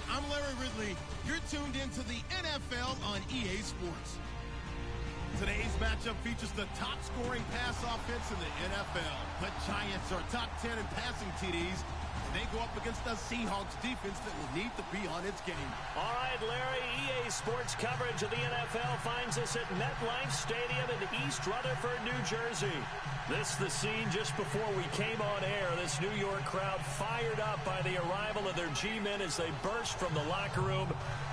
I'm Larry Ridley. You're tuned into the NFL on EA Sports. Today's matchup features the top-scoring pass offense in the NFL. The Giants are top 10 in passing TDs. They go up against the Seahawks defense that will need to be on its game. All right, Larry, EA Sports coverage of the NFL finds us at MetLife Stadium in East Rutherford, New Jersey. This is the scene just before we came on air. This New York crowd fired up by the arrival of their G-men as they burst from the locker room.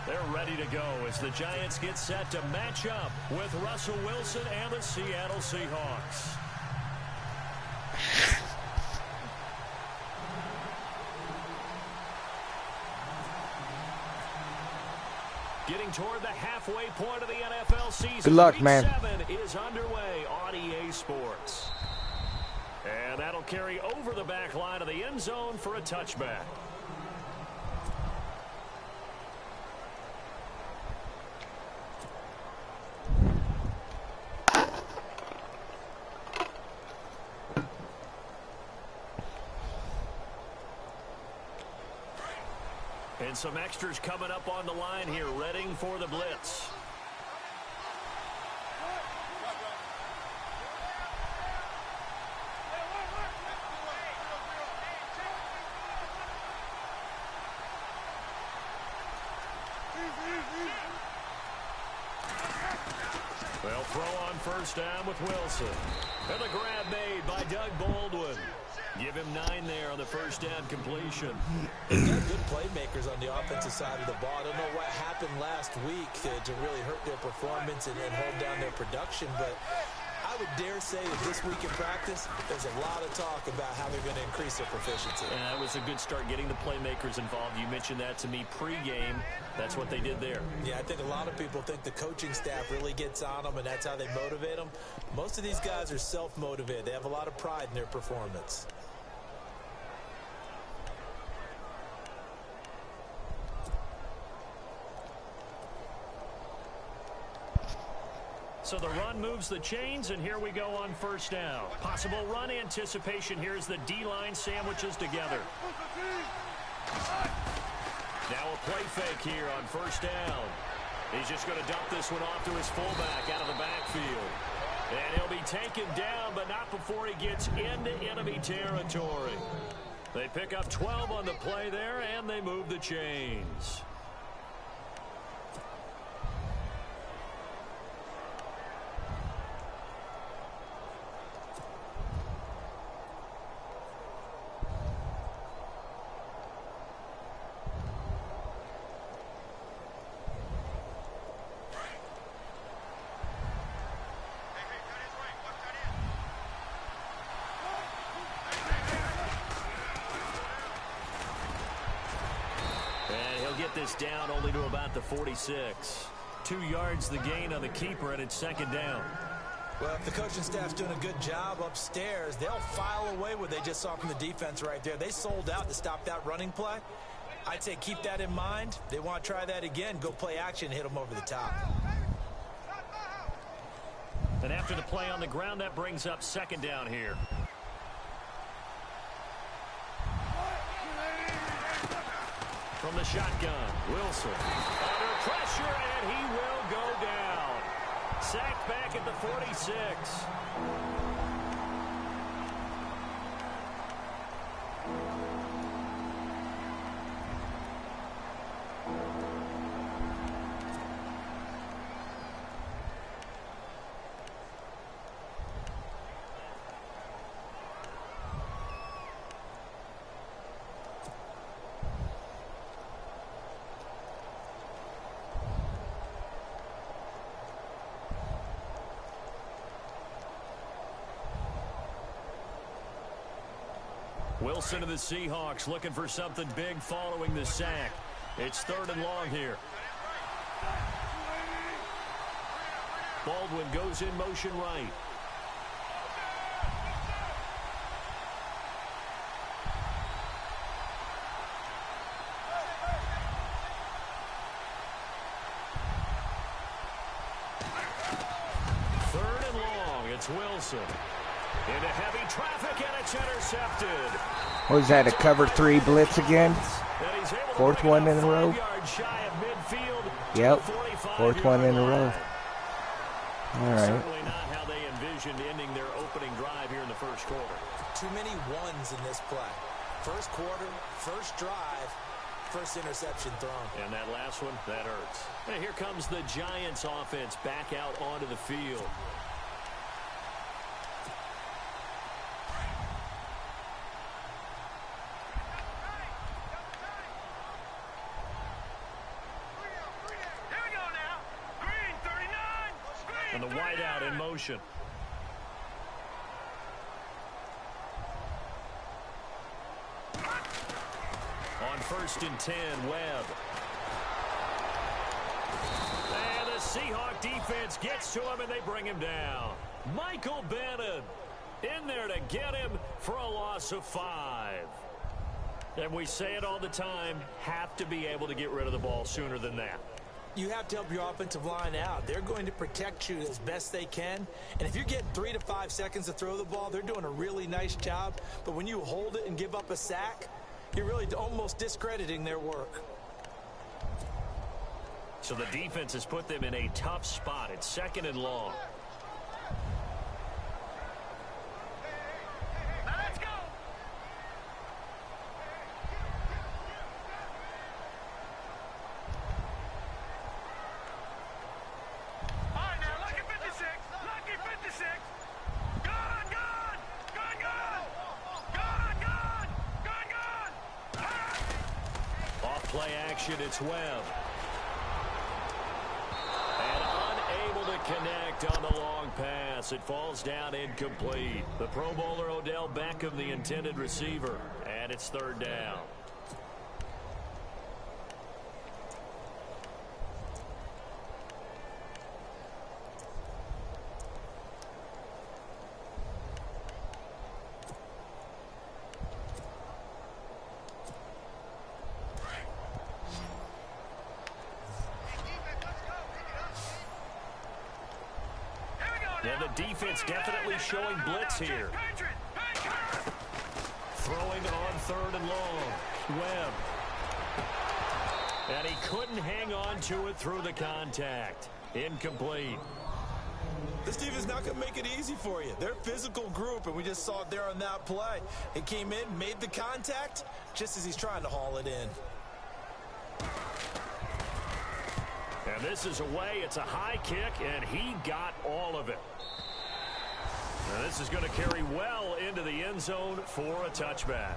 They're ready to go as the Giants get set to match up with Russell Wilson and the Seattle Seahawks. Getting toward the halfway point of the NFL season. Good luck, Week man. 7 is underway on EA Sports. And that'll carry over the back line of the end zone for a touchback. And some extras coming up on the line here, readying for the blitz. They'll throw on first down with Wilson. And the grab made by Doug Baldwin. Give him 9 there on the first down completion. They've got good playmakers on the offensive side of the ball. I don't know what happened last week to really hurt their performance and hold down their production, but I would dare say that this week in practice, there's a lot of talk about how they're going to increase their proficiency. And that was a good start, getting the playmakers involved. You mentioned that to me pregame. That's what they did there. Yeah, I think a lot of people think the coaching staff really gets on them, and that's how they motivate them. Most of these guys are self-motivated. They have a lot of pride in their performance. So the run moves the chains, and here we go on first down. Possible run anticipation. Here's the D-line sandwiches together. Now a play fake here on first down. He's just going to dump this one off to his fullback out of the backfield. And he'll be taken down, but not before he gets into enemy territory. They pick up 12 on the play there, and they move the chains. This down only to about the 46. 2 yards the gain on the keeper, and it's second down. Well, if the coaching staff's doing a good job upstairs, they'll file away what they just saw from the defense right there. They sold out to stop that running play. I'd say keep that in mind. They want to try that again. Go play action, hit them over the top. And after the play on the ground, that brings up second down here. From the shotgun, Wilson under pressure, and he will go down. Sacked back at the 46. Wilson of the Seahawks looking for something big following the sack. It's 3rd and long here. Baldwin goes in motion right. It's Wilson. Into heavy traffic, and it's intercepted. Was that a cover 3 blitz again? And he's Fourth one in a row. Yep, fourth one in a row. All right. Certainly not how they envisioned ending their opening drive here in the first quarter. Too many ones in this play. First quarter, first drive, first interception thrown. And that last one, that hurts. And here comes the Giants offense back out onto the field. And the wideout in motion. On 1st and 10, Webb. And the Seahawk defense gets to him, and they bring him down. Michael Bannon in there to get him for a loss of 5. And we say it all the time, have to be able to get rid of the ball sooner than that. You have to help your offensive line out. They're going to protect you as best they can. And if you're getting 3 to 5 seconds to throw the ball, they're doing a really nice job. But when you hold it and give up a sack, you're really almost discrediting their work. So the defense has put them in a tough spot. It's 2nd and long. Let's go. All right, now, lucky 56. Lucky 56. Gone, gone. Gone, gone. Gone, gone. Gone, gone. Off play action, it's Webb. And unable to connect on the long pass. It falls down incomplete. The Pro Bowler Odell Beckham, the intended receiver. And it's 3rd down. And the defense definitely showing blitz here. Throwing on 3rd and long. Webb. And he couldn't hang on to it through the contact. Incomplete. This team is not going to make it easy for you. They're a physical group, and we just saw it there on that play. It came in, made the contact, just as he's trying to haul it in. And this is away. It's a high kick, and he got all of it. And this is going to carry well into the end zone for a touchback.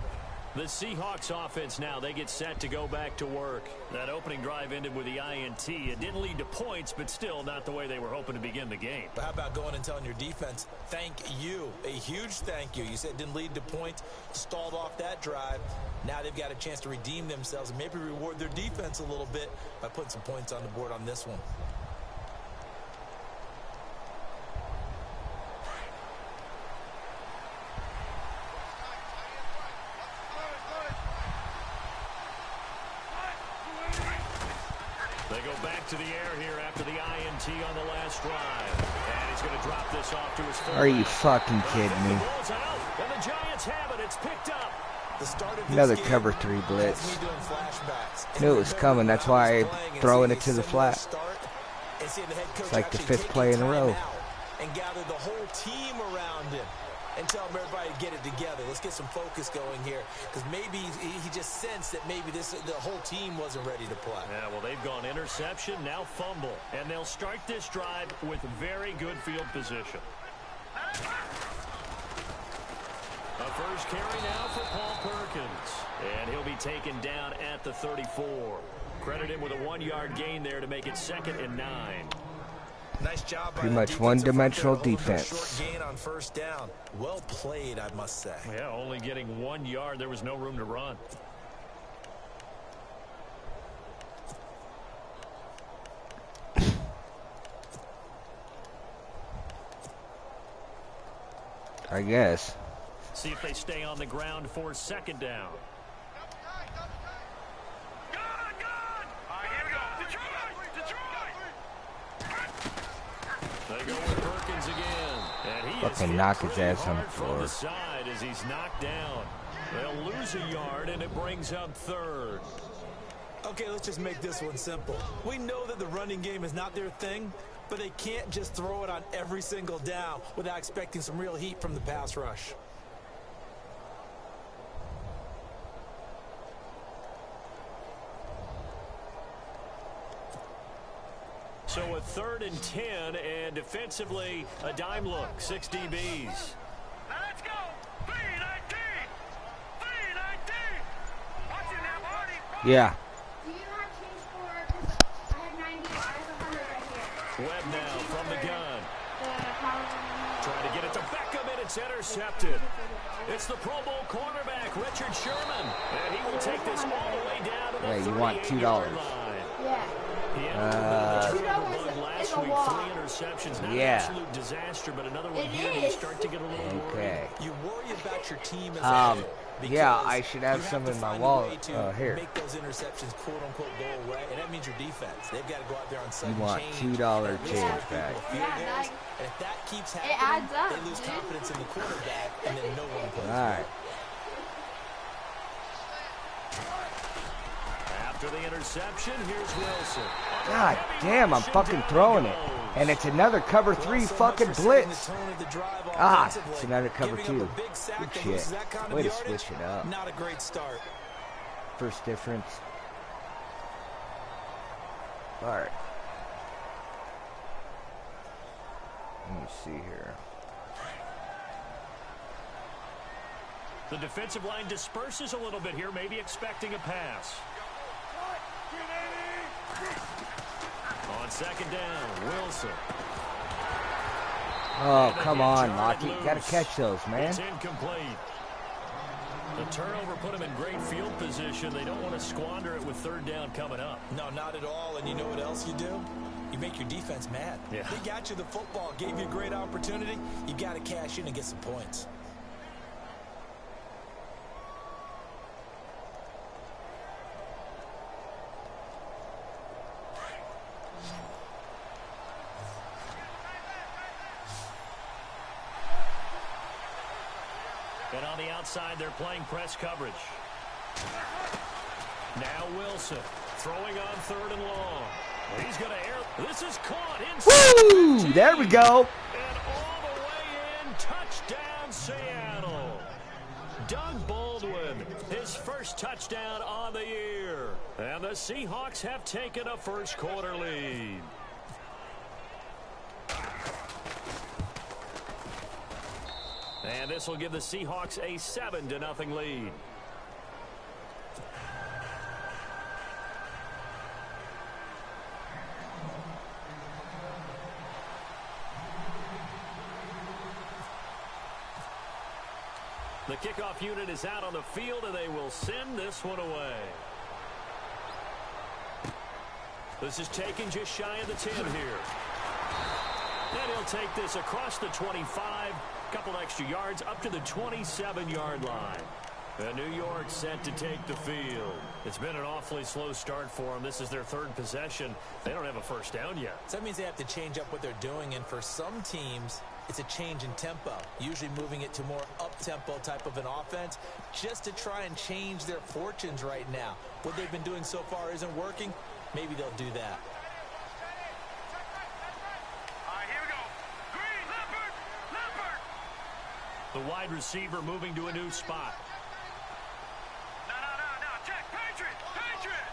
The Seahawks offense now, they get set to go back to work. That opening drive ended with the INT. It didn't lead to points, but still not the way they were hoping to begin the game. But how about going and telling your defense, thank you, a huge thank you. You said it didn't lead to points, stalled off that drive. Now they've got a chance to redeem themselves and maybe reward their defense a little bit by putting some points on the board on this one. They go back to the air here after the INT on the last drive. And he's going to drop this off to his fullback. Are you fucking kidding me? The ball's out, and the Giants have it. It's picked up. Another cover 3 blitz. Knew it was coming. That's why I'm throwing it to the flat. It's like the 5th play in a row. And gather the whole team around him and tell him everybody to get it together. Let's get some focus going here, because maybe he just sensed that maybe the whole team wasn't ready to play. Yeah, well, they've gone interception, now fumble, and they'll start this drive with very good field position. A first carry now for Paul Perkins, and he'll be taken down at the 34. Credit him with a 1-yard gain there to make it 2nd and 9. Nice job by pretty much one-dimensional defense. Short gain on 1st down. Well played, I must say. Yeah, only getting 1 yard. There was no room to run. I guess. See if they stay on the ground for 2nd down. They go with Perkins again. And he fucking knock his ass on the floor. From the side as he's knocked down. They'll lose a yard, and it brings up 3rd. Okay, let's just make this one simple. We know that the running game is not their thing, but they can't just throw it on every single down without expecting some real heat from the pass rush. So a 3rd and 10, and defensively, a dime look, 6 DBs. Now let's go. 319. 319. Watch it now, Marty. Yeah. Do you not change for, because I have 90, I have 100 right here. Webb now from the gun. The Trying to get it to Beckham, and it's intercepted. It's the Pro Bowl cornerback, Richard Sherman. And he will take this all the way down to the Wait, you want $2? line. Yeah. He ended up with a $2 bug last is a week, lot. 3 interceptions. Not Yeah. an absolute disaster, but another one It here is. you start to get a little worried. Okay. You worry about your team as a whole. Yeah, because I should have you some to in my find a wallet, way to here. Make those interceptions quote unquote go away, and that means your defense. They've got to go out there on sudden You want change. $2 at least change force people back. to field Yeah, goals. that- And if that keeps It happening, adds up, they lose dude. confidence in the quarterback, and then no one plays. All right. After the interception, here's Wilson. God damn, I'm fucking throwing it. And it's another cover 3 fucking blitz. Ah, it's another cover 2. Good shit. Way to switch it up. Not a great start. First difference. All right. Let me see here. The defensive line disperses a little bit here, maybe expecting a pass. On 2nd down, Wilson. Oh, come on, Lockie. You gotta catch those, man. It's incomplete. The turnover put him in great field position. They don't want to squander it with 3rd down coming up. No, not at all. And you know what else you do? You make your defense mad. Yeah. They got you the football, gave you a great opportunity. You got to cash in and get some points. And on the outside, they're playing press coverage. Now Wilson throwing on 3rd and long. He's going to air. This is caught inside. Woo! There we go. And all the way in. Touchdown, Seattle. Doug Baldwin, his first touchdown on the year. And the Seahawks have taken a first quarter lead. And this will give the Seahawks a 7-0 lead. The kickoff unit is out on the field, and they will send this one away. This is taken just shy of the 10 here. And he'll take this across the 25, couple extra yards up to the 27-yard line. And New York set to take the field. It's been an awfully slow start for them. This is their 3rd possession. They don't have a first down yet. So that means they have to change up what they're doing, and for some teams, it's a change in tempo, usually moving it to more up-tempo type of an offense just to try and change their fortunes right now. What they've been doing so far isn't working. Maybe they'll do that. All right, here we go. Green, Leopard, Leopard. The wide receiver moving to a new spot. No. Check, Patriot, Patriot.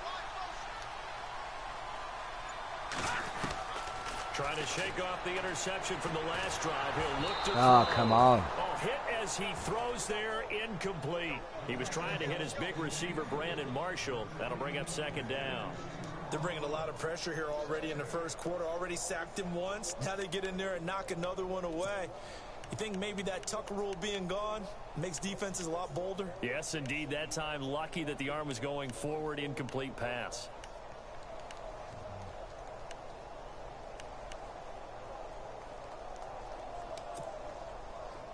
Trying to shake off the interception from the last drive. He'll look to Oh, throw. come on. Oh, hit as he throws there, incomplete. He was trying to hit his big receiver, Brandon Marshall. That'll bring up 2nd down. They're bringing a lot of pressure here already in the first quarter. Already sacked him once. Now they get in there and knock another one away. You think maybe that tuck rule being gone makes defenses a lot bolder? Yes, indeed. That time, lucky that the arm was going forward, incomplete pass.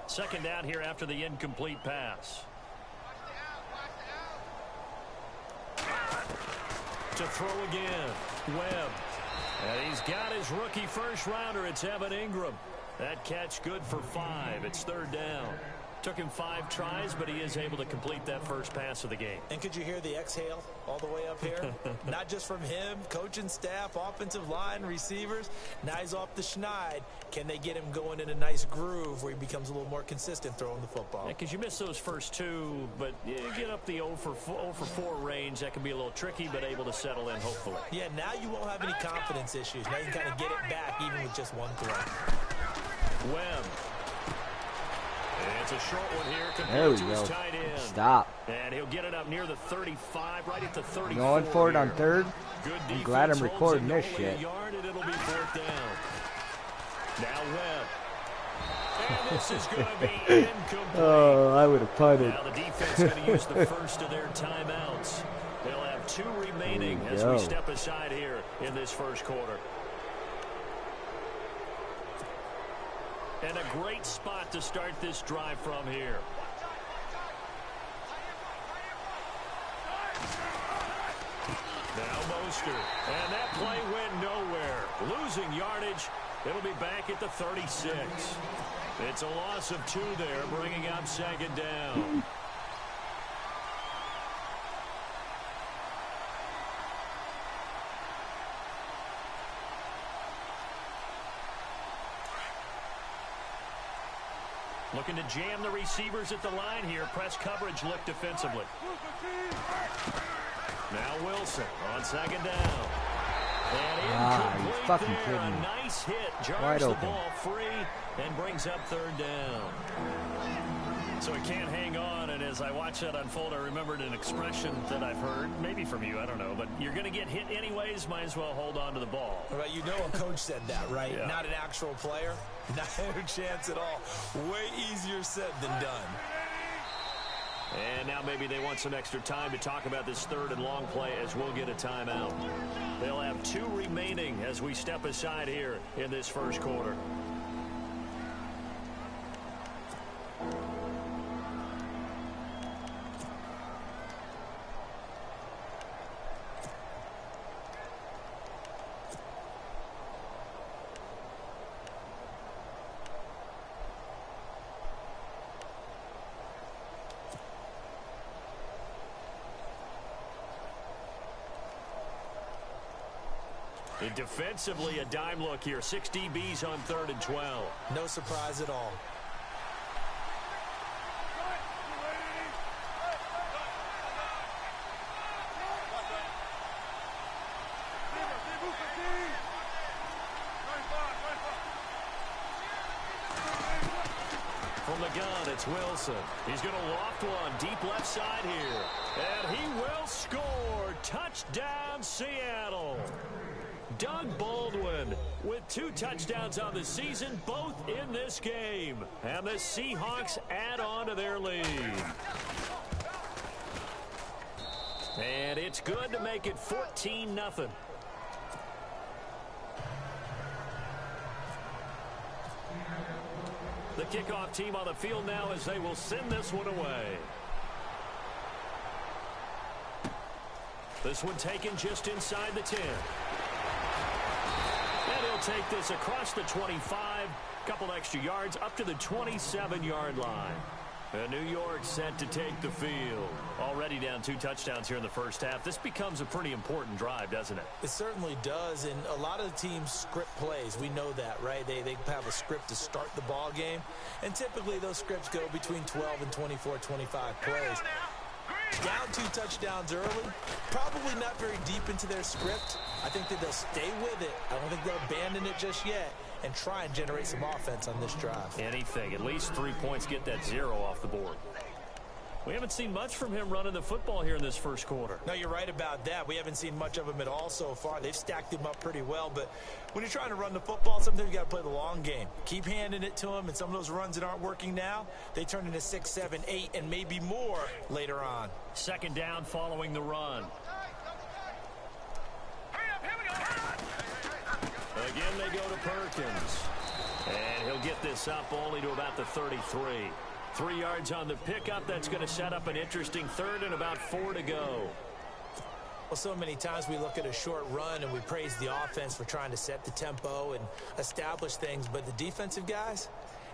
Second down here after the incomplete pass. To throw again, Webb. And he's got his rookie first rounder. It's Evan Ingram. That catch good for 5. It's 3rd down. Took him 5 tries, but he is able to complete that first pass of the game. And could you hear the exhale all the way up here? Not just from him, coaching staff, offensive line, receivers. Now he's off the schneid. Can they get him going in a nice groove where he becomes a little more consistent throwing the football? Because you miss those first 2, but you get up the 0 for 4 range. That can be a little tricky, but able to settle in, hopefully. Yeah, now you won't have any confidence issues. Now you can kind of get it back even with just one throw. Webb. It's a short one here There we compared to his go. tight end. Stop. And he'll get it up near the 35, right at the 34. Going for it on third. Good I'm glad I'm defense recording holds this it only a shit. yard, and it'll be 4th down. Now Webb. And this is going to be incomplete. Oh, I would have punted. Now the defense going to use the first of their timeouts. They'll have 2 remaining as we step aside here in this first quarter. And a great spot to start this drive from here. Now Mostert. And that play went nowhere. Losing yardage. It'll be back at the 36. It's a loss of 2 there, bringing up 2nd down. Looking to jam the receivers at the line here. Press coverage look defensively. Now Wilson on 2nd down. And you incomplete fucking there. kidding A me. nice hit. Jars Wide the open. ball free and brings up 3rd down. So it can't hang on, and as I watch that unfold, I remembered an expression that I've heard, maybe from you, I don't know, but you're going to get hit anyways, might as well hold on to the ball. Right, you know a coach said that, right? Yeah. Not an actual player. Not a chance at all. Way easier said than done. And now maybe they want some extra time to talk about this 3rd and long play as we'll get a timeout. They'll have 2 remaining as we step aside here in this first quarter. And defensively, a dime look here. 6 DBs on 3rd and 12. No surprise at all. From the gun, it's Wilson. He's going to loft one deep left side here. And he will score. Touchdown, Seattle. Doug Baldwin with 2 touchdowns on the season, both in this game. And the Seahawks add on to their lead. And it's good to make it 14-0. The kickoff team on the field now as they will send this one away. This one taken just inside the 10. And he'll take this across the 25, couple extra yards up to the 27-yard line. And New York set to take the field. Already down 2 touchdowns here in the first half. This becomes a pretty important drive, doesn't it? It certainly does, and a lot of the teams script plays. We know that, right? They have a script to start the ball game, and typically those scripts go between 12 and 24, 25 plays. Down 2 touchdowns early, probably not very deep into their script. I think that they'll stay with it. I don't think they'll abandon it just yet and try and generate some offense on this drive. Anything. At least 3 points, get that 0 off the board. We haven't seen much from him running the football here in this first quarter. No, you're right about that. We haven't seen much of him at all so far. They've stacked him up pretty well, but when you're trying to run the football, sometimes you got to play the long game. Keep handing it to him, and some of those runs that aren't working now, they turn into 6, 7, 8, and maybe more later on. 2nd down following the run. Again, they go to Perkins. And he'll get this up only to about the 33. 3 yards on the pickup. That's going to set up an interesting 3rd and about 4 to go. Well, so many times we look at a short run and we praise the offense for trying to set the tempo and establish things, but the defensive guys,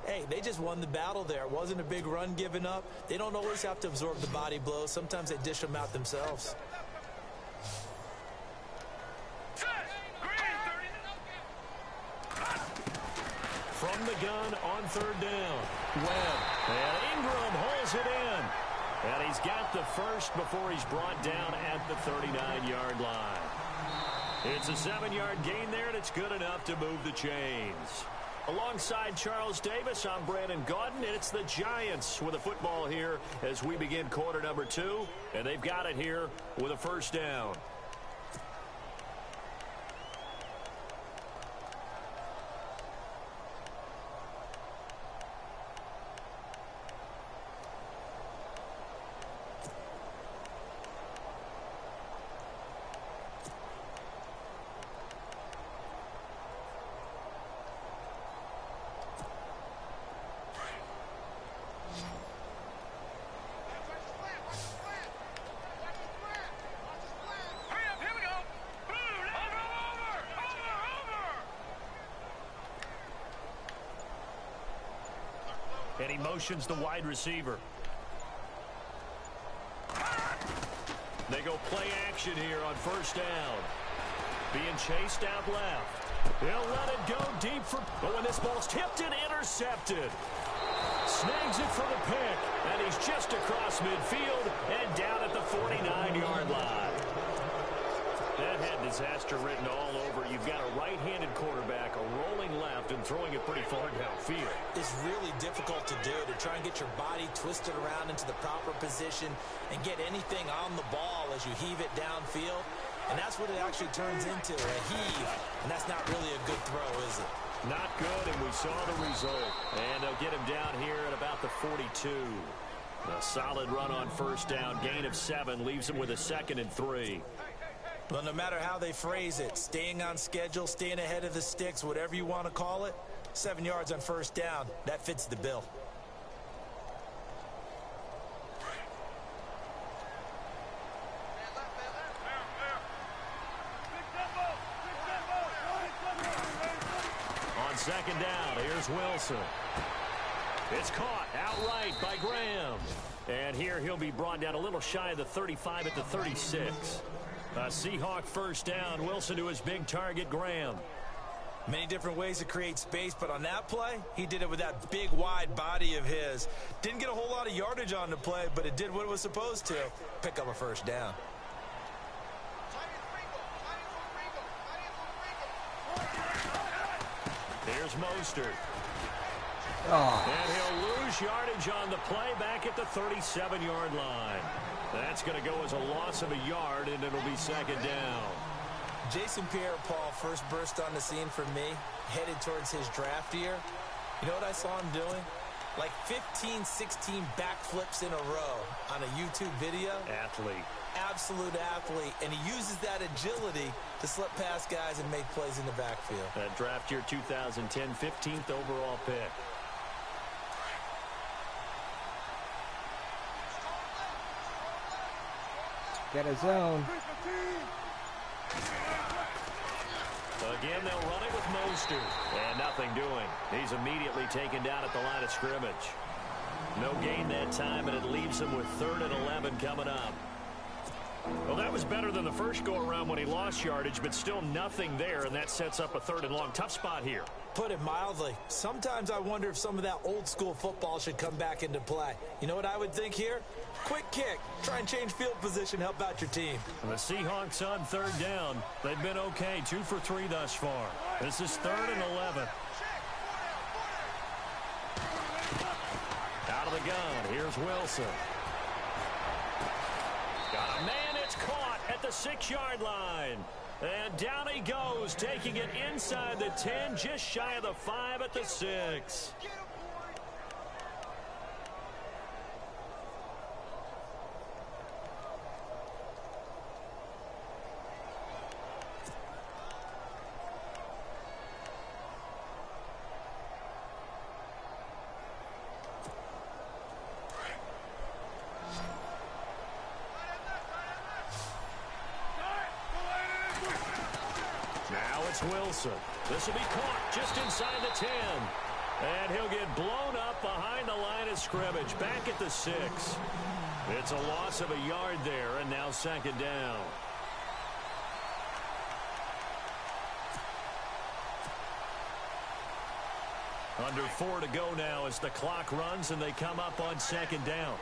hey, they just won the battle there. It wasn't a big run given up. They don't always have to absorb the body blows. Sometimes they dish them out themselves. From the gun on third down. Webb. And Ingram holds it in. And he's got the first before he's brought down at the 39-yard line. It's a 7-yard gain there, and it's good enough to move the chains. Alongside Charles Davis, I'm Brandon Gaudin, and it's the Giants with a football here as we begin quarter number 2. And they've got it here with a first down. And he motions the wide receiver. They go play action here on first down. Being chased out left. He'll let it go deep for... Oh, and this ball's tipped and intercepted. Snags it for the pick. And he's just across midfield and down at the 49-yard line. That had disaster written all over. You've got a right-handed quarterback, a rolling left, and throwing it pretty far downfield. It's really difficult to do, to try and get your body twisted around into the proper position and get anything on the ball as you heave it downfield. And that's what it actually turns into, a heave. And that's not really a good throw, is it? Not good, and we saw the result. And they'll get him down here at about the 42. A solid run on first down. Gain of 7 leaves him with a 2nd and 3. Well, no matter how they phrase it, staying on schedule, staying ahead of the sticks, whatever you want to call it, 7 yards on first down, that fits the bill. On second down, here's Wilson. It's caught outright by Graham. And here he'll be brought down a little shy of the 35 at the 36. A Seahawk first down. Wilson to his big target, Graham. Many different ways to create space, but on that play, he did it with that big, wide body of his. Didn't get a whole lot of yardage on the play, but it did what it was supposed to. Pick up a first down. Here's Mostert. Oh. And he'll lose yardage on the play back at the 37-yard line. That's going to go as a loss of a yard, and it'll be second down. Jason Pierre-Paul first burst on the scene for me, headed towards his draft year. You know what I saw him doing? Like 15, 16 backflips in a row on a YouTube video. Athlete. Absolute athlete, and he uses that agility to slip past guys and make plays in the backfield. That draft year 2010, 15th overall pick. Get a zone. Again, they'll run it with Mostert. And nothing doing. He's immediately taken down at the line of scrimmage. No gain that time, and it leaves him with 3rd and 11 coming up. Well, that was better than the first go-around when he lost yardage, but still nothing there, and that sets up a 3rd and long. Tough spot here. Put it mildly. Sometimes I wonder if some of that old-school football should come back into play. You know what I would think here? Quick kick. Try and change field position, help out your team. The Seahawks on 3rd down. They've been okay, 2 for 3 thus far. This is 3rd and 11. Out of the gun, here's Wilson. Got a man, it's caught at the 6-yard line. And down he goes, taking it inside the 10, just shy of the 5 at the 6. Wilson. This will be caught just inside the 10. And he'll get blown up behind the line of scrimmage, back at the 6. It's a loss of a yard there, and now second down. Under 4 to go now as the clock runs and they come up on second down.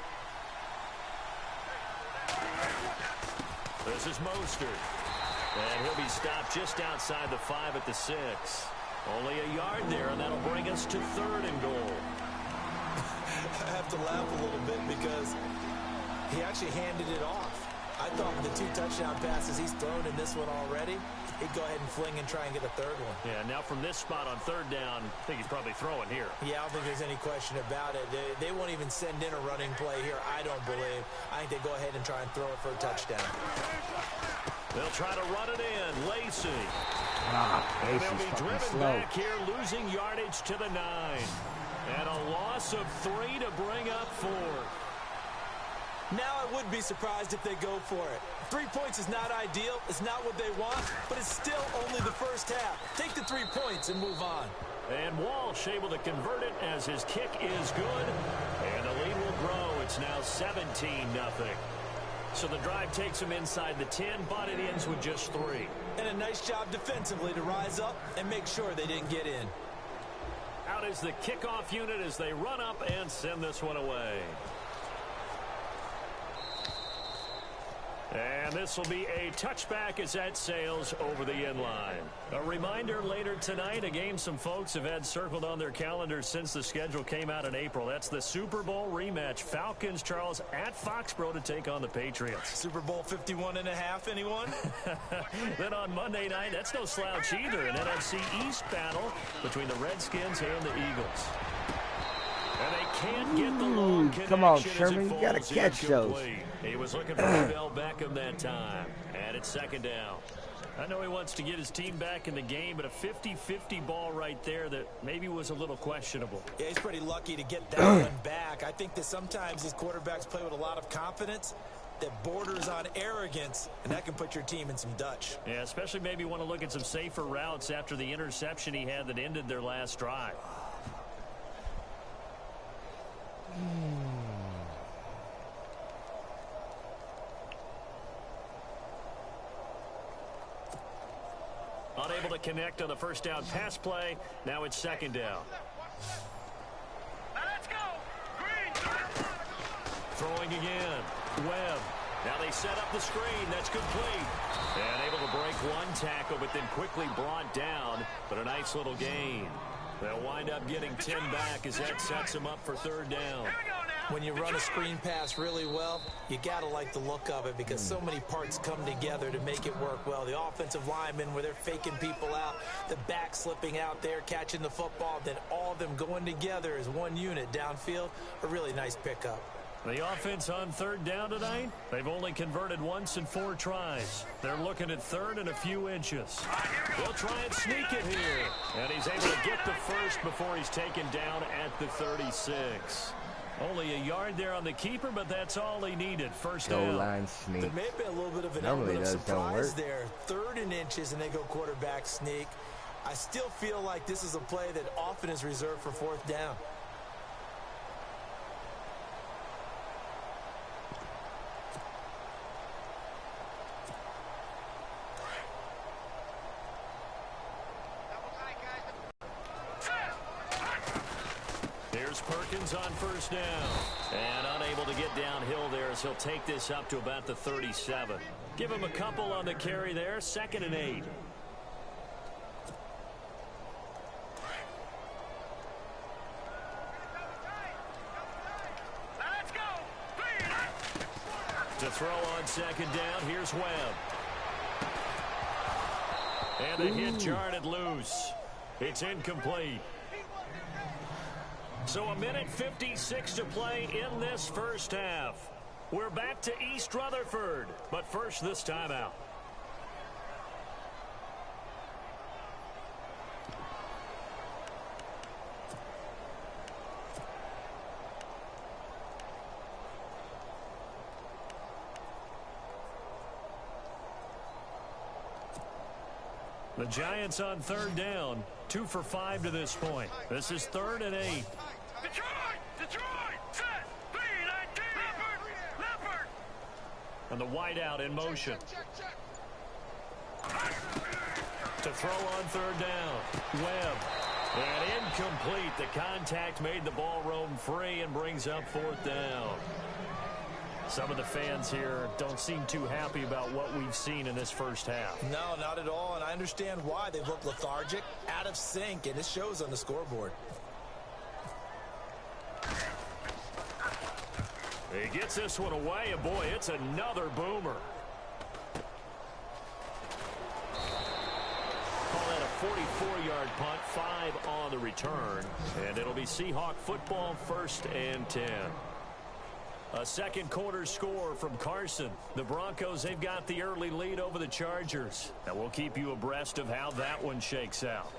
This is Mostert. And he'll be stopped just outside the 5 at the 6. Only a yard there, and that'll bring us to 3rd and goal. I have to laugh a little bit because he actually handed it off. I thought with the 2 touchdown passes he's thrown in this one already, he'd go ahead and fling and try and get a 3rd one. Yeah, now from this spot on 3rd down, I think he's probably throwing here. Yeah, I don't think there's any question about it. They won't even send in a running play here, I don't believe. I think they go ahead and try and throw it for a touchdown. They'll try to run it in. Lacey. And they'll be driven back here, losing yardage to the 9. And a loss of 3 to bring up 4. Now I would be surprised if they go for it. 3 points is not ideal. It's not what they want, but it's still only the first half. Take the 3 points and move on. And Walsh able to convert it as his kick is good. And the lead will grow. It's now 17-0. So the drive takes them inside the 10, but it ends with just 3. And a nice job defensively to rise up and make sure they didn't get in. Out is the kickoff unit as they run up and send this one away. And this will be a touchback as that sails over the end line. A reminder later tonight, a game some folks have had circled on their calendars since the schedule came out in April. That's the Super Bowl rematch. Falcons, Charles, at Foxborough to take on the Patriots. Super Bowl 51.5, anyone? Then on Monday night, that's no slouch either. An NFC East battle between the Redskins and the Eagles. And they can't get the long connection. Come on, Sherman, you got to catch those. He was looking for Bell Beckham that time. And it's second down. I know he wants to get his team back in the game, but a 50-50 ball right there that maybe was a little questionable. Yeah, he's pretty lucky to get that one back. I think that sometimes these quarterbacks play with a lot of confidence that borders on arrogance, and that can put your team in some Dutch. Yeah, especially maybe want to look at some safer routes after the interception he had that ended their last drive. Unable to connect on the first down pass play. Now it's second down. Let's go. Green. Throwing again. Webb. Now they set up the screen. That's complete. And able to break one tackle, but then quickly brought down. But a nice little gain. They'll wind up getting 10 back as that sets them up for third down. When you run a screen pass really well, you got to like the look of it because so many parts come together to make it work well. The offensive linemen where they're faking people out, the back slipping out there, catching the football, then all of them going together as one unit downfield, a really nice pickup. The offense on third down tonight, they've only converted once in 4 tries. They're looking at third and a few inches. They'll try and sneak it here. And he's able to get the first before he's taken down at the 36. Only a yard there on the keeper, but that's all he needed. First down. Line sneak. There may have been a little bit of an Normally element of those don't surprise work. there. 3rd and inches, and they go quarterback sneak. I still feel like this is a play that often is reserved for 4th down. Perkins on first down. And unable to get downhill there as he'll take this up to about the 37. Give him a couple on the carry there. 2nd and 8. Let's go. To throw on 2nd down, here's Webb. And the hit jarred loose. It's incomplete. So a minute 56 to play in this first half. We're back to East Rutherford, but first this timeout. The Giants on 3rd down, 2 for 5 to this point. This is 3rd and 8. Detroit, set, B-19, Leopard. And the wideout in motion. To throw on 3rd down, Webb. And incomplete. The contact made the ball roam free and brings up 4th down. Some of the fans here don't seem too happy about what we've seen in this first half. No, not at all, and I understand why. They've looked lethargic, out of sync, and it shows on the scoreboard. He gets this one away, and boy, it's another boomer. Call that a 44-yard punt, 5 on the return, and it'll be Seahawk football, 1st and 10. A second quarter score from Carson. The Broncos, they've got the early lead over the Chargers. And we'll keep you abreast of how that one shakes out.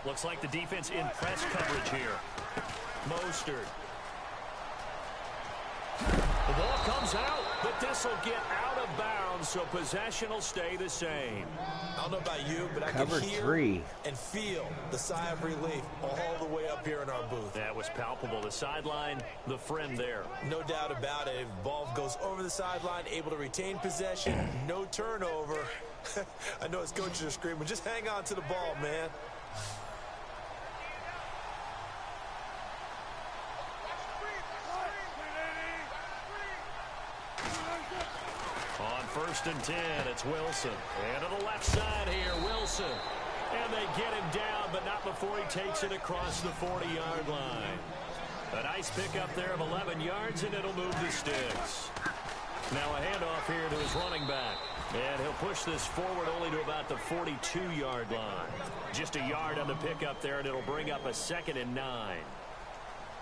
Looks like the defense in press coverage here. Mostert. The ball comes out, but this will get out of bounds, so possession will stay the same. I don't know about you, but I Cover can hear 3 and feel the sigh of relief all the way up here in our booth. That was palpable. The sideline, the friend there. No doubt about it. If the ball goes over the sideline, able to retain possession, no turnover. I know his coaches are screaming, just hang on to the ball, man. On 1st and 10, it's Wilson. And to the left side here, Wilson. And they get him down, but not before he takes it across the 40-yard line. A nice pickup there of 11 yards, and it'll move the sticks. Now a handoff here to his running back. And he'll push this forward only to about the 42-yard line. Just a yard on the pickup there, and it'll bring up a 2nd and 9.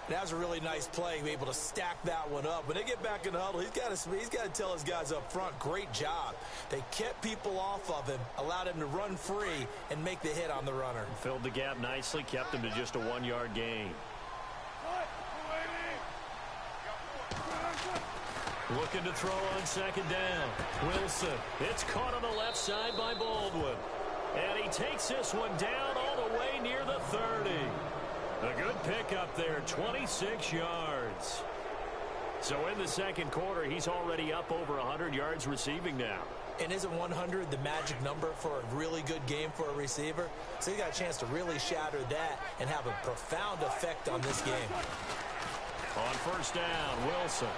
That was a really nice play, able to stack that one up. When they get back in the huddle, he's got to tell his guys up front, great job. They kept people off of him, allowed him to run free, and make the hit on the runner. Filled the gap nicely, kept him to just a 1-yard gain. Looking to throw on 2nd down. Wilson. It's caught on the left side by Baldwin. And he takes this one down all the way near the 30. A good pickup there, 26 yards. So in the second quarter, he's already up over 100 yards receiving now. And isn't 100 the magic number for a really good game for a receiver? So he got a chance to really shatter that and have a profound effect on this game. On 1st down, Wilson.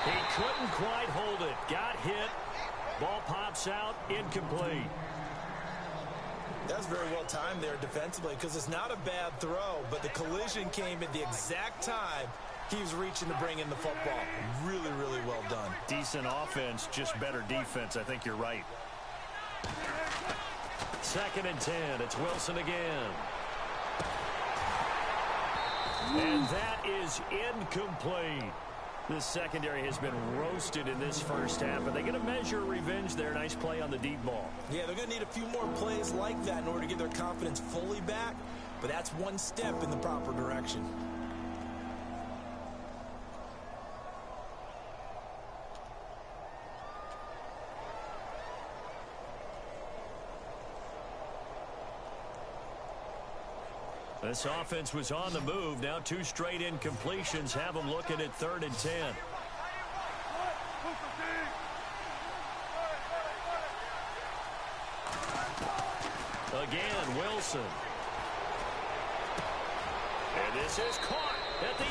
He couldn't quite hold it. Got hit. Ball pops out, incomplete. That was very well timed there defensively because it's not a bad throw, but the collision came at the exact time he was reaching to bring in the football. Really, really well done. Decent offense, just better defense. I think you're right. 2nd and 10. It's Wilson again. And that is incomplete. This secondary has been roasted in this first half. Are they going to measure revenge there? Nice play on the deep ball. Yeah, they're going to need a few more plays like that in order to get their confidence fully back. But that's one step in the proper direction. This offense was on the move. Now 2 straight incompletions have them looking at 3rd and 10. Again, Wilson. And this is caught at the 8.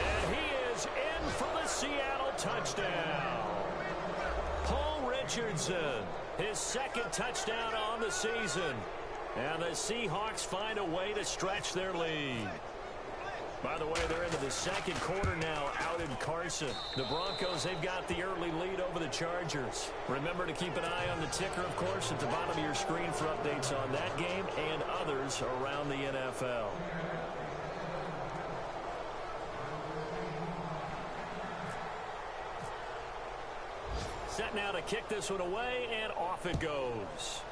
And he is in for the Seattle touchdown. Paul Richardson, his 2nd touchdown on the season. And the Seahawks find a way to stretch their lead. By the way, they're into the second quarter now out in Carson. The Broncos, they've got the early lead over the Chargers. Remember to keep an eye on the ticker, of course, at the bottom of your screen for updates on that game and others around the NFL. Set now to kick this one away, and off it goes.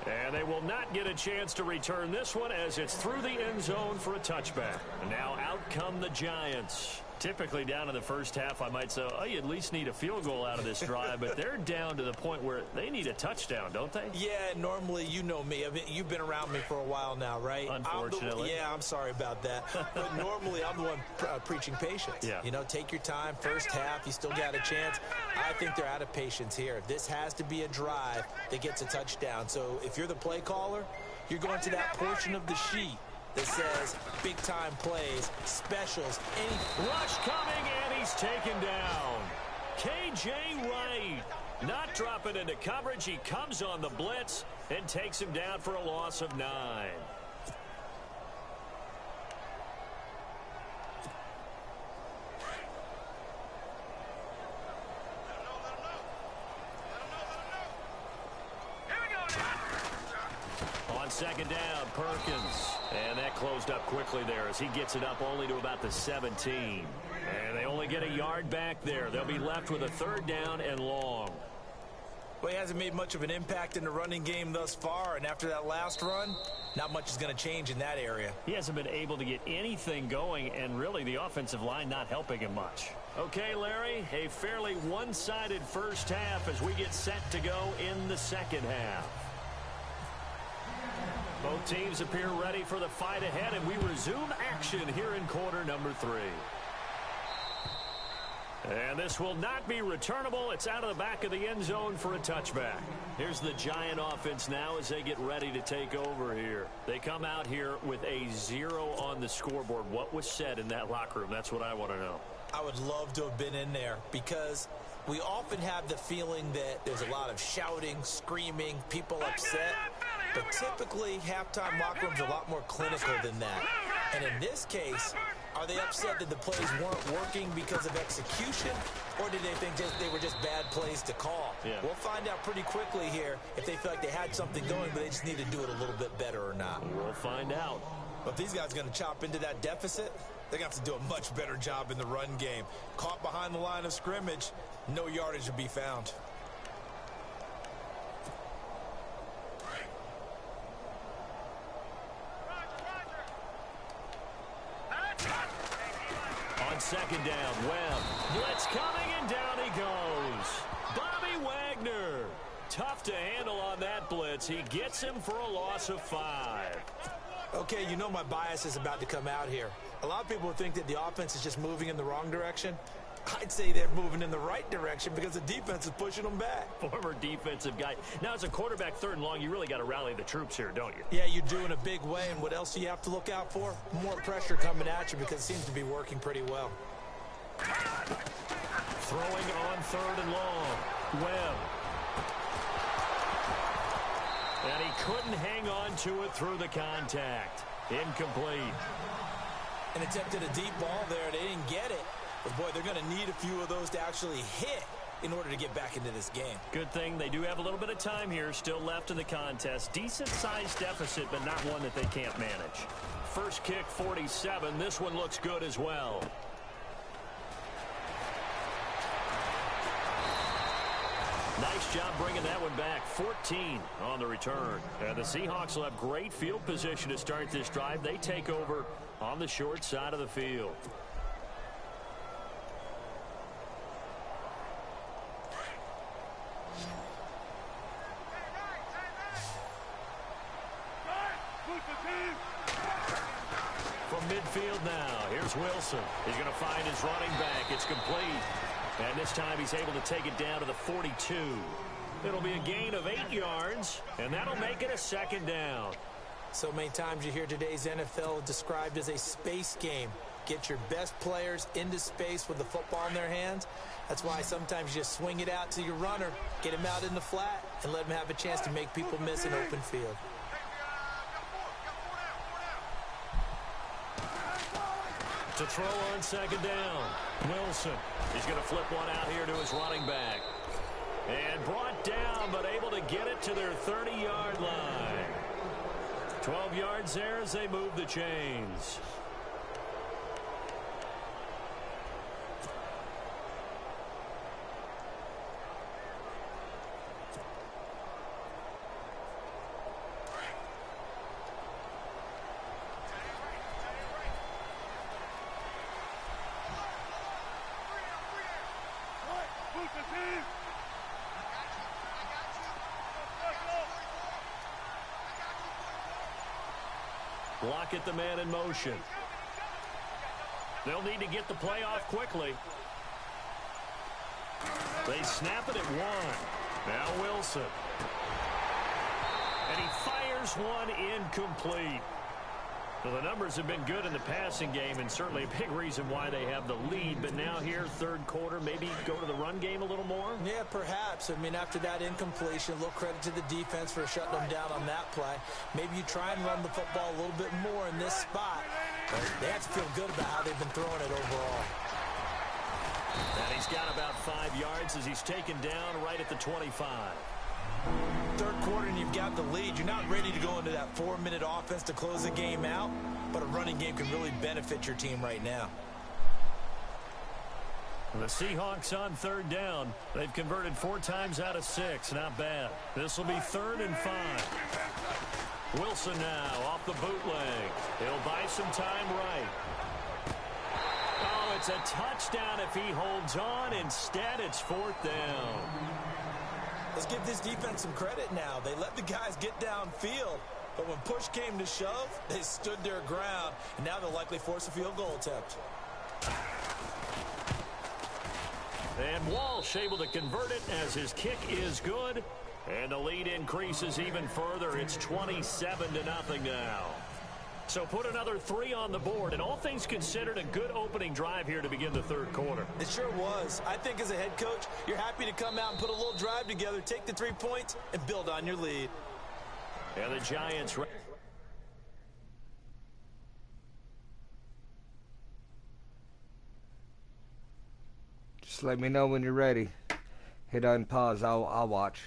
And they will not get a chance to return this one as it's through the end zone for a touchback. And now out come the Giants. Typically down in the first half, I might say, oh, you at least need a field goal out of this drive, but they're down to the point where they need a touchdown, don't they? Yeah, normally, you know me. I mean, you've been around me for a while now, right? Unfortunately. I'm sorry about that. But normally, I'm the one preaching patience. Yeah. You know, take your time. First half, you still got a chance. I think they're out of patience here. This has to be a drive that gets a touchdown. So if you're the play caller, you're going to that portion of the sheet that says big-time plays, specials, any... Rush coming, and he's taken down. K.J. Wright not dropping into coverage. He comes on the blitz and takes him down for a loss of 9. On second down, Perkins. And that closed up quickly there as he gets it up only to about the 17. And they only get a yard back there. They'll be left with a 3rd down and long. Well, he hasn't made much of an impact in the running game thus far, and after that last run, not much is going to change in that area. He hasn't been able to get anything going, and really the offensive line not helping him much. Okay, Larry, a fairly one-sided first half as we get set to go in the second half. Both teams appear ready for the fight ahead, and we resume action here in quarter number 3. And this will not be returnable. It's out of the back of the end zone for a touchback. Here's the Giant offense now as they get ready to take over here. They come out here with a 0 on the scoreboard. What was said in that locker room? That's what I want to know. I would love to have been in there because we often have the feeling that there's a lot of shouting, screaming, people upset. But typically, halftime locker rooms are a lot more clinical than that. And in this case, are they upset that the plays weren't working because of execution, or did they think they were just bad plays to call? Yeah. We'll find out pretty quickly here if they feel like they had something going, but they just need to do it a little bit better or not. We'll find out. But if these guys are going to chop into that deficit, they're going to have to do a much better job in the run game. Caught behind the line of scrimmage, no yardage to be found. On second down, Webb. Blitz coming, and down he goes. Bobby Wagner. Tough to handle on that blitz. He gets him for a loss of 5. Okay, you know my bias is about to come out here. A lot of people think that the offense is just moving in the wrong direction. I'd say they're moving in the right direction because the defense is pushing them back. Former defensive guy. Now, as a quarterback 3rd and long, you really got to rally the troops here, don't you? Yeah, you do in a big way. And what else do you have to look out for? More pressure coming at you because it seems to be working pretty well. Throwing on 3rd and long. Webb. And he couldn't hang on to it through the contact. Incomplete. And attempted a deep ball there. They didn't get it. But, boy, they're going to need a few of those to actually hit in order to get back into this game. Good thing they do have a little bit of time here still left in the contest. Decent-sized deficit, but not one that they can't manage. First kick, 47. This one looks good as well. Nice job bringing that one back. 14 on the return. And the Seahawks will have great field position to start this drive. They take over on the short side of the field. From midfield now, here's Wilson. He's going to find his running back. It's complete. And this time he's able to take it down to the 42. It'll be a gain of 8 yards, and that'll make it a 2nd down. So many times you hear today's NFL described as a space game. Get your best players into space with the football in their hands. That's why sometimes you just swing it out to your runner, get him out in the flat, and let him have a chance to make people miss an open field. To throw on 2nd down, Wilson. He's going to flip one out here to his running back. And brought down, but able to get it to their 30-yard line. 12 yards there as they move the chains. Lock it the man in motion. They'll need to get the play off quickly. They snap it at one. Now Wilson. And he fires one incomplete. Well, the numbers have been good in the passing game, and certainly a big reason why they have the lead. But now here, third quarter, maybe go to the run game a little more? Yeah, perhaps. I mean, after that incompletion, a little credit to the defense for shutting them down on that play. Maybe you try and run the football a little bit more in this spot. But they have to feel good about how they've been throwing it overall. And he's got about 5 yards as he's taken down right at the 25. Third quarter and you've got the lead. You're not ready to go into that 4-minute offense to close the game out, but a running game can really benefit your team right now. The Seahawks on third down. They've converted 4 times out of 6. Not bad. This will be 3rd and 5. Wilson now off the bootleg. He'll buy some time right. Oh, it's a touchdown if he holds on. Instead, it's 4th down. Let's give this defense some credit now. They let the guys get downfield, but when push came to shove, they stood their ground, and now they'll likely force a field goal attempt. And Walsh able to convert it as his kick is good, and the lead increases even further. It's 27-0 now. So put another 3 on the board, and all things considered, a good opening drive here to begin the third quarter. It sure was. I think as a head coach, you're happy to come out and put a little drive together, take the 3 points, and build on your lead. And the Giants... Just let me know when you're ready. Hit unpause. I'll watch.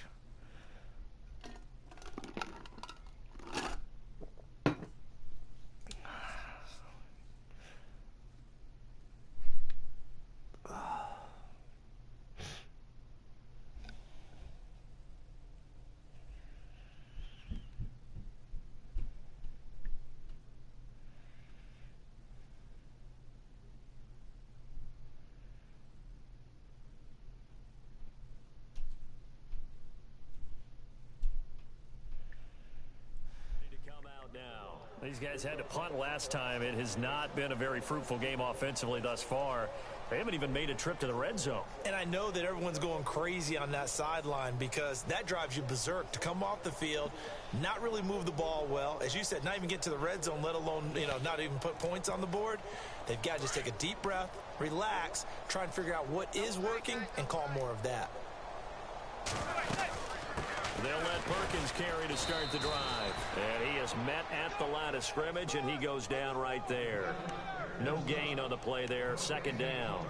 These guys had to punt last time. It has not been a very fruitful game offensively thus far. They haven't even made a trip to the red zone. And I know that everyone's going crazy on that sideline because that drives you berserk to come off the field, not really move the ball well. As you said, not even get to the red zone, let alone, not even put points on the board. They've got to just take a deep breath, relax, try and figure out what is working, and call more of that. They'll let Perkins carry to start the drive. And he is met at the line of scrimmage, and he goes down right there. No gain on the play there. 2nd down.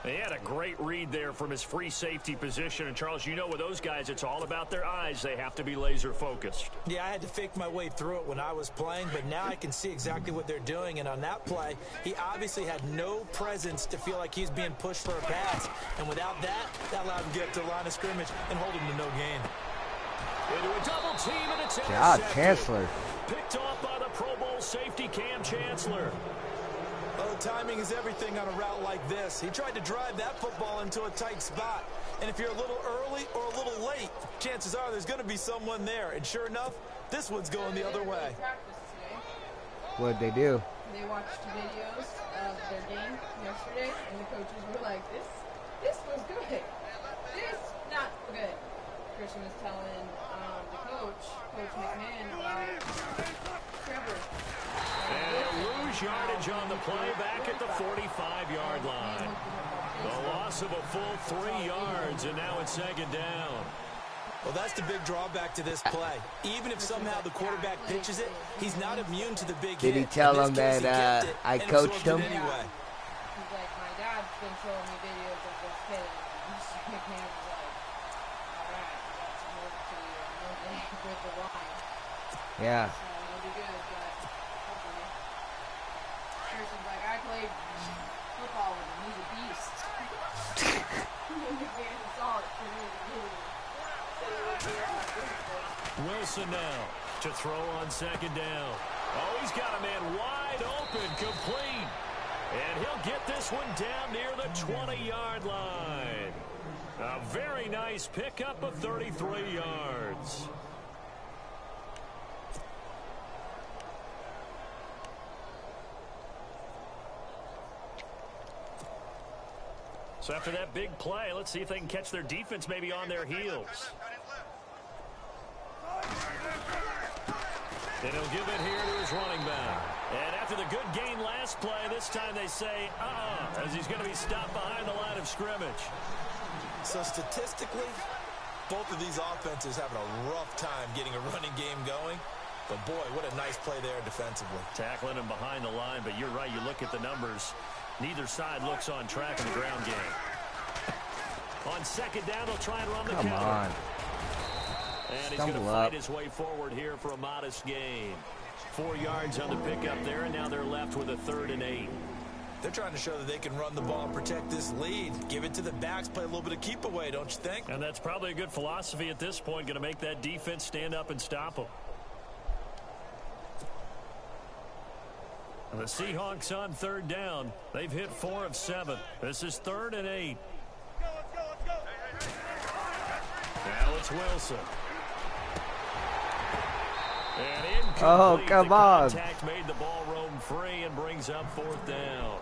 He had a great read there from his free safety position. And, Charles, you know with those guys, it's all about their eyes. They have to be laser focused. Yeah, I had to fake my way through it when I was playing, but now I can see exactly what they're doing. And on that play, he obviously had no presence to feel like he's being pushed for a pass. And without that, that allowed him to get to the line of scrimmage and hold him to no gain. Into a double team, and it's Chancellor. Picked off by the Pro Bowl safety Cam Chancellor. Oh, timing is everything on a route like this. He tried to drive that football into a tight spot. And if you're a little early or a little late, chances are there's going to be someone there. And sure enough, this one's going the other way. What'd they do? They watched videos of their game yesterday, and the coaches were like, this was good. This, not good. Christian was telling the coach, Coach McMahon, about Trevor. And they'll lose yardage on the play back at the 45-yard line. The loss of a full 3 yards, and now it's 2nd down. Well, that's the big drawback to this play. Even if somehow the quarterback pitches it, he's not immune to the big hit. Did he tell him that I coached him? He's like, my dad's been showing me videos of this kid. And McMahon was like, all right, let's move to with the line. Yeah. So it'll be good, but hopefully. Pearson's like, I played football with him. He's a beast. McMahon saw it for me. Wilson now to throw on 2nd down. Oh, he's got a man wide open, complete. And he'll get this one down near the 20-yard line. A very nice pickup of 33 yards. So after that big play, let's see if they can catch their defense maybe on their heels. And he'll give it here to his running back. And after the good gain last play, this time they say, as he's going to be stopped behind the line of scrimmage. So statistically, both of these offenses having a rough time getting a running game going. But, boy, what a nice play there defensively. Tackling him behind the line, but you're right. You look at the numbers. Neither side looks on track in the ground game. On second down, they'll try and run the counter. Come on. And he's going to fight his way forward here for a modest gain. 4 yards on the pickup there, and now they're left with a 3rd and 8. They're trying to show that they can run the ball and protect this lead. Give it to the backs, play a little bit of keep away, don't you think? And that's probably a good philosophy at this point, going to make that defense stand up and stop them. And the Seahawks on 3rd down. They've hit 4 of 7. This is 3rd and 8. Now it's Wilson. And incomplete. Oh, come on. Contact made the ball roam free and brings up 4th down.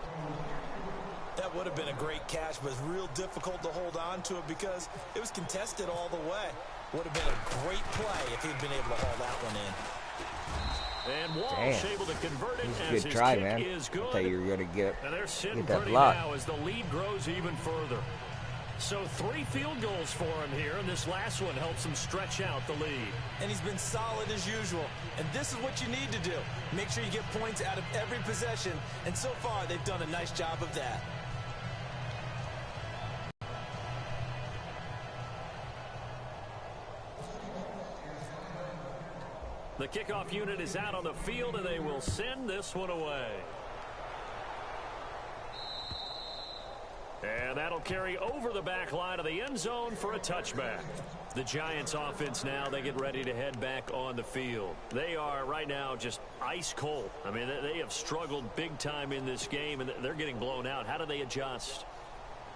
That would have been a great catch, but it's real difficult to hold on to it because it was contested all the way. Would have been a great play if he'd been able to haul that one in. And Walsh able to convert it as his try, kick man. is good. I thought you were going to get sitting that pretty block now as the lead grows even further. So 3 field goals for him here, and this last one helps him stretch out the lead. And he's been solid as usual. And this is what you need to do. Make sure you get points out of every possession. And so far, they've done a nice job of that. The kickoff unit is out on the field, and they will send this one away. And that'll carry over the back line of the end zone for a touchback. The Giants offense now, they get ready to head back on the field. They are right now just ice cold. I mean, they have struggled big time in this game, and they're getting blown out. How do they adjust?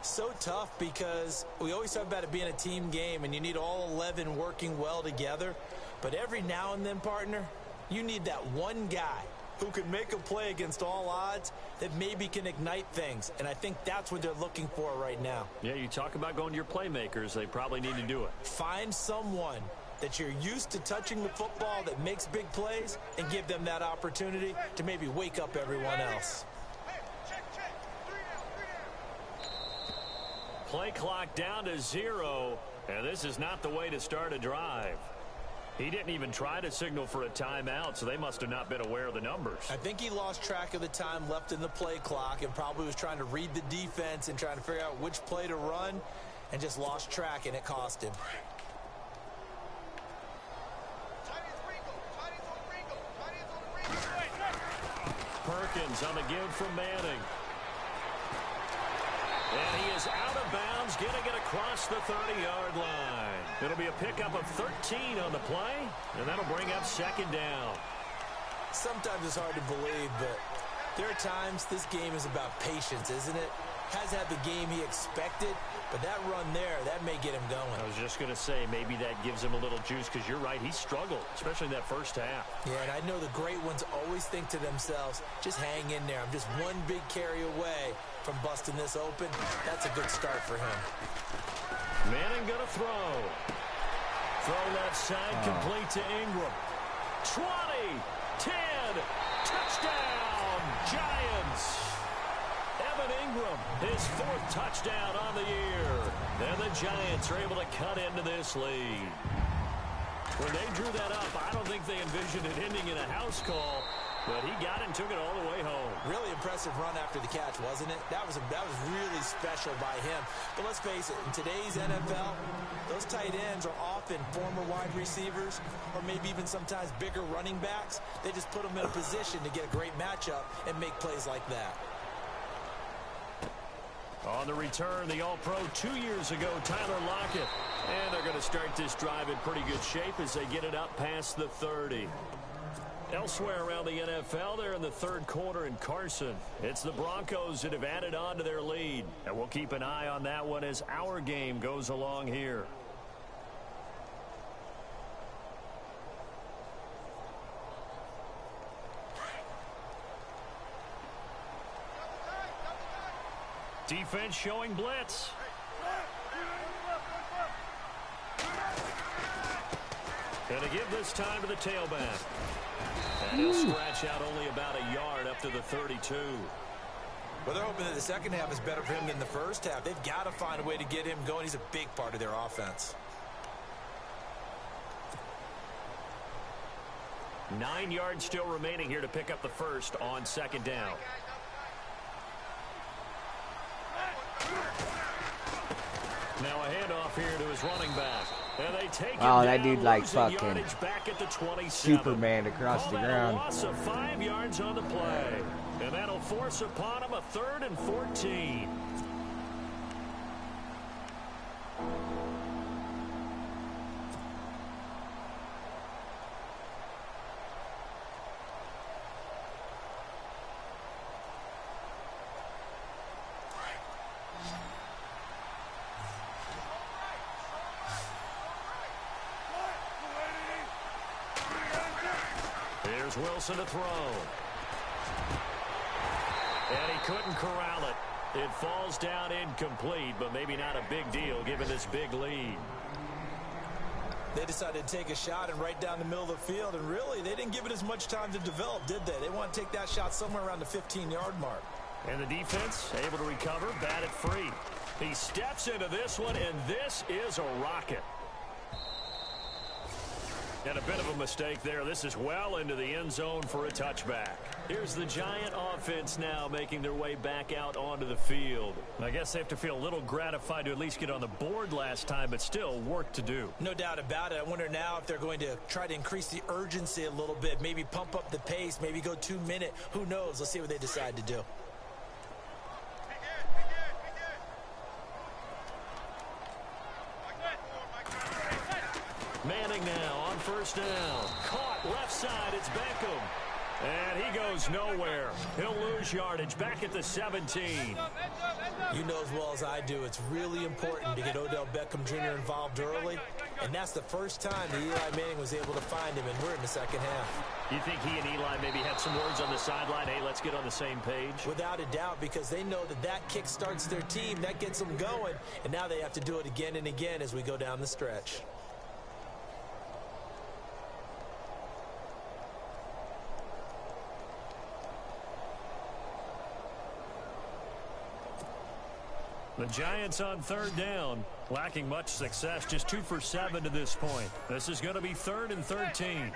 So tough because we always talk about it being a team game, and you need all 11 working well together. But every now and then, partner, you need that one guy who can make a play against all odds that maybe can ignite things. And I think that's what they're looking for right now. Yeah, you talk about going to your playmakers. They probably need to do it. Find someone that you're used to touching the football that makes big plays and give them that opportunity to maybe wake up everyone else. Play clock down to 0, and this is not the way to start a drive. He didn't even try to signal for a timeout, so they must have not been aware of the numbers. I think he lost track of the time left in the play clock and probably was trying to read the defense and trying to figure out which play to run and just lost track, and it cost him. Perkins on the give from Manning. And he is out of bounds, getting it across the 30-yard line. It'll be a pickup of 13 on the play, and that'll bring up 2nd down. Sometimes it's hard to believe, but there are times this game is about patience, isn't it? Has had the game he expected, but that run there, that may get him going. I was just going to say, maybe that gives him a little juice, because you're right, he struggled, especially in that first half. Yeah, and I know the great ones always think to themselves, just hang in there. I'm just one big carry away from busting this open. That's a good start for him. Manning going to throw. Throw left side, complete to Ingram. 20, 10, touchdown, Giants. Evan Ingram, his 4th touchdown on the year. And the Giants are able to cut into this lead. When they drew that up, I don't think they envisioned it ending in a house call, but he got it and took it all the way home. Really impressive run after the catch, wasn't it? That was really special by him. But let's face it, in today's NFL, those tight ends are often former wide receivers or maybe even sometimes bigger running backs. They just put them in a position to get a great matchup and make plays like that. On the return, the All-Pro 2 years ago, Tyler Lockett. And they're going to start this drive in pretty good shape as they get it up past the 30. Elsewhere around the NFL, they're in the 3rd quarter in Carson. It's the Broncos that have added on to their lead. And we'll keep an eye on that one as our game goes along here. Defense showing blitz. Gonna give this time to the tailback. And he'll stretch out only about a yard up to the 32. Well, they're hoping that the second half is better for him than the first half. They've got to find a way to get him going. He's a big part of their offense. 9 yards still remaining here to pick up the first on second down. Now a handoff here to his running back. And they take that dude like fucking back at the 27. Superman across the ground. Loss of 5 yards on the play. And that'll force upon him a 3rd and 14. Here's Wilson to throw. And he couldn't corral it. It falls down incomplete, but maybe not a big deal given this big lead. They decided to take a shot and right down the middle of the field, and really, they didn't give it as much time to develop, did they? They want to take that shot somewhere around the 15-yard mark. And the defense able to recover, bat it free. He steps into this one, and this is a rocket. And a bit of a mistake there. This is well into the end zone for a touchback. Here's the Giant offense now making their way back out onto the field. I guess they have to feel a little gratified to at least get on the board last time, but still work to do. No doubt about it. I wonder now if they're going to try to increase the urgency a little bit, maybe pump up the pace, maybe go 2-minute. Who knows? Let's see what they decide to do. Manning now on first down. Caught left side. It's Beckham. And he goes nowhere. He'll lose yardage back at the 17. You know as well as I do, it's really important to get Odell Beckham Jr. involved early. And that's the first time that Eli Manning was able to find him, and we're in the second half. You think he and Eli maybe had some words on the sideline? Hey, let's get on the same page. Without a doubt, because they know that that kick starts their team. That gets them going. And now they have to do it again and again as we go down the stretch. The Giants on third down, lacking much success, just 2 for 7 to this point. This is going to be 3rd and 13.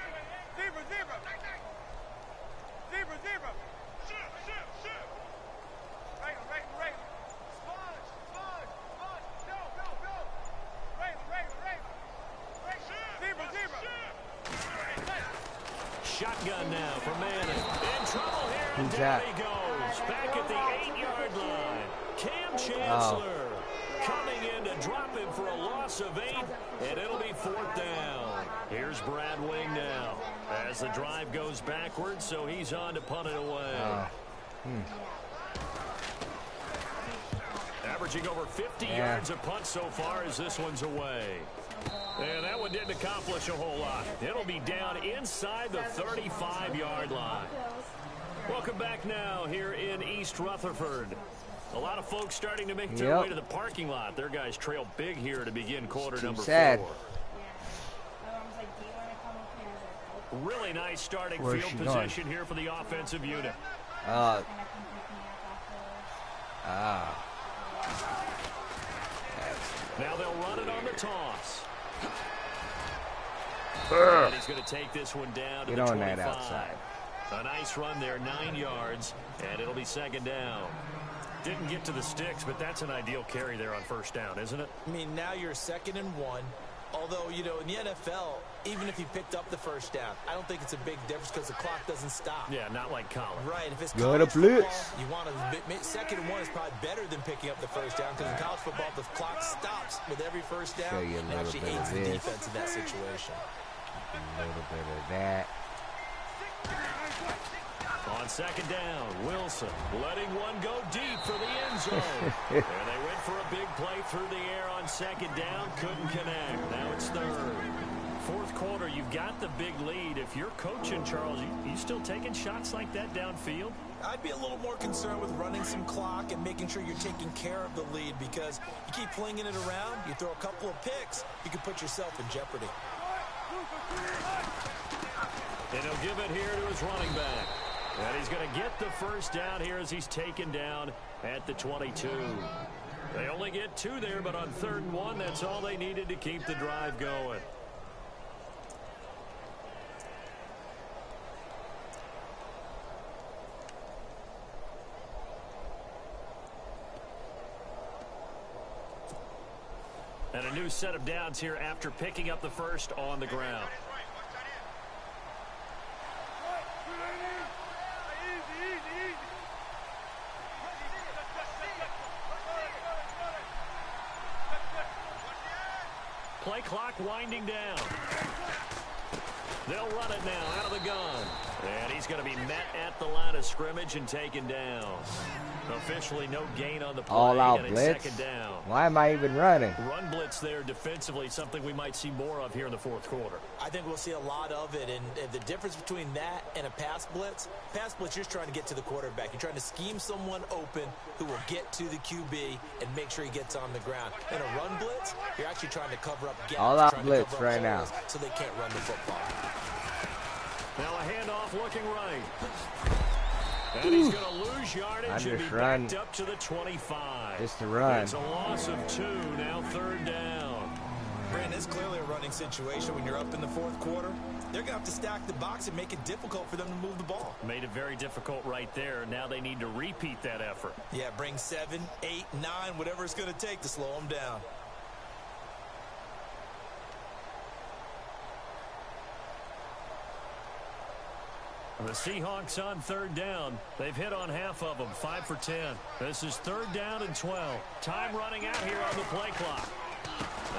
Shotgun now for Manning. In trouble here, and down he goes. Back at the 8-yard line. Cam Chancellor coming in to drop him for a loss of 8, and it'll be 4th down. Here's Brad Wing now as the drive goes backwards, so he's on to punt it away. Averaging over 50 yards a punt so far as this one's away. And that one didn't accomplish a whole lot. It'll be down inside the 35-yard line. Welcome back now here in East Rutherford. A lot of folks starting to make their way to the parking lot. Their guys trail big here to begin quarter number 4. Really nice starting field position here for the offensive unit. Now they'll run it on the toss. And he's going to take this one down to the 25. That outside. A nice run there, 9 yards, and it'll be 2nd down. Didn't get to the sticks, but that's an ideal carry there on first down, isn't it? I mean, now you're 2nd and 1. Although, you know, in the NFL, even if he picked up the first down, I don't think it's a big difference because the clock doesn't stop. Yeah, not like college. Right. If it's Got college a blitz. football, you want to 2nd and 1 is probably better than picking up the first down because in college football, the clock stops with every first down. Show you a and little actually bit aids of the this. defense in that situation. A little bit of that. On 2nd down, Wilson letting one go deep for the end zone. And they went for a big play through the air on 2nd down. Couldn't connect. Now it's 3rd. fourth quarter, you've got the big lead. If you're coaching, Charles, you still taking shots like that downfield? I'd be a little more concerned with running some clock and making sure you're taking care of the lead, because you keep flinging it around, you throw a couple of picks, you can put yourself in jeopardy. And he'll give it here to his running back. And he's going to get the first down here as he's taken down at the 22. They only get 2 there, but on 3rd and 1, that's all they needed to keep the drive going. And a new set of downs here after picking up the first on the ground. Play clock winding down. They'll run it now out of the gun. And he's going to be met at the line of scrimmage and taken down. Officially no gain on the play. All out and blitz. Second down. Why am I even running? Run blitz there defensively, something we might see more of here in the fourth quarter. I think we'll see a lot of it, and the difference between that and a pass blitz, you're just trying to get to the quarterback. You're trying to scheme someone open who will get to the QB and make sure he gets on the ground. In a run blitz, you're actually trying to cover up gaps. All out blitz right now. So they can't run the football. Now a handoff looking right. And he's going to lose yardage and be backed up to the 25. Just a run. It's a loss of 2, now 3rd down. Brandon, it's clearly a running situation when you're up in the fourth quarter. They're going to have to stack the box and make it difficult for them to move the ball. Made it very difficult right there. Now they need to repeat that effort. Yeah, bring 7, 8, 9, whatever it's going to take to slow them down. The Seahawks on 3rd down. They've hit on half of them, 5 for 10. This is 3rd down and 12. Time running out here on the play clock.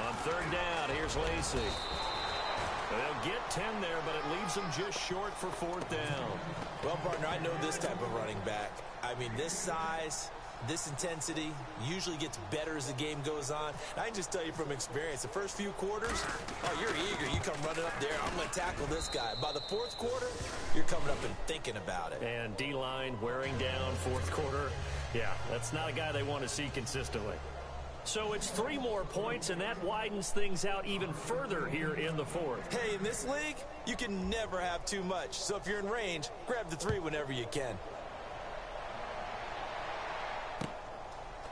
On 3rd down, here's Lacey. They'll get 10 there, but it leaves them just short for 4th down. Well, partner, I know this type of running back. I mean, this size, this intensity usually gets better as the game goes on. And I can just tell you from experience, the first few quarters, oh, you're eager. You come running up there, I'm going to tackle this guy. By the 4th quarter, you're coming up and thinking about it. And D-line wearing down 4th quarter. Yeah, that's not a guy they want to see consistently. So it's 3 more points, and that widens things out even further here in the 4th. Hey, in this league, you can never have too much. So if you're in range, grab the 3 whenever you can.